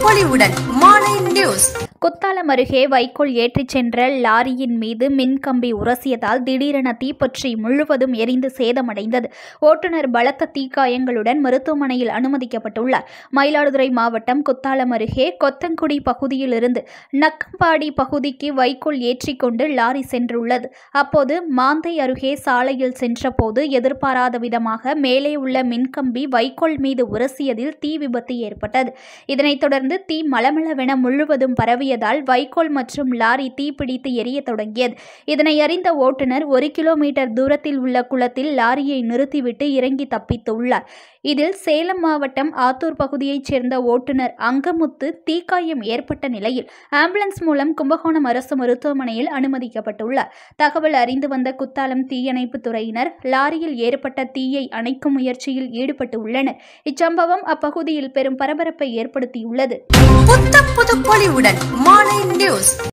பொலிவுடன் மாலை நியூஸ். குத்தாலம் அருகே வைக்கோல் ஏற்றிச் சென்ற லாரியின் மீது மின்கம்பி உரசியதால் திடீரென தீப்பற்றி முழுவதும் எரிந்து சேதமடைந்தது. ஓட்டுநர் பலத்த தீக்காயங்களுடன் மருத்துவமனையில் அனுமதிக்கப்பட்டுள்ளார். மயிலாடுதுறை மாவட்டம் குத்தாலம் அருகே கொத்தங்குடி பகுதியிலிருந்து நக்கம்பாடி பகுதிக்கு வைக்கோல் ஏற்றிக்கொண்டு லாரி சென்றுள்ளது. அப்போது மாந்தை அருகே சாலையில் சென்றபோது எதிர்பாராத விதமாக மேலே உள்ள மின்கம்பி வைக்கோல் மீது உரசியதில் தீ விபத்து ஏற்பட்டது. இதனைத் தொடர்ந்து தீ மளமளவென முழுவதும் பரவியதால் வைக்கோல் மற்றும் லாரி தீப்பிடித்து எரிய தொடங்கியது. இதனை அறிந்த ஓட்டுநர் 1 கிலோமீட்டர் தூரத்தில் உள்ள குளத்தில் லாரியை நிறுத்திவிட்டு இறங்கி தப்பித்துள்ளார். இதில் சேலம் மாவட்டம் ஆத்தூர் பகுதியைச் சேர்ந்த ஓட்டுநர் அங்கமுத்து தீக்காயம் ஏற்பட்ட நிலையில் ஆம்புலன்ஸ் மூலம் கும்பகோணம் அரசு மருத்துவமனையில் அனுமதிக்கப்பட்டுள்ளார். தகவல் அறிந்து வந்த குத்தாலம் தீயணைப்பு துறையினர் லாரியில் ஏற்பட்ட தீயை அணைக்கும் முயற்சியில் ஈடுபட்டு உள்ளனர். இச்சம்பவம் அப்பகுதியில் பெரும் பரபரப்பை ஏற்படுத்தியுள்ளது. புது பொலிவுடன் மாலை நியூஸ்.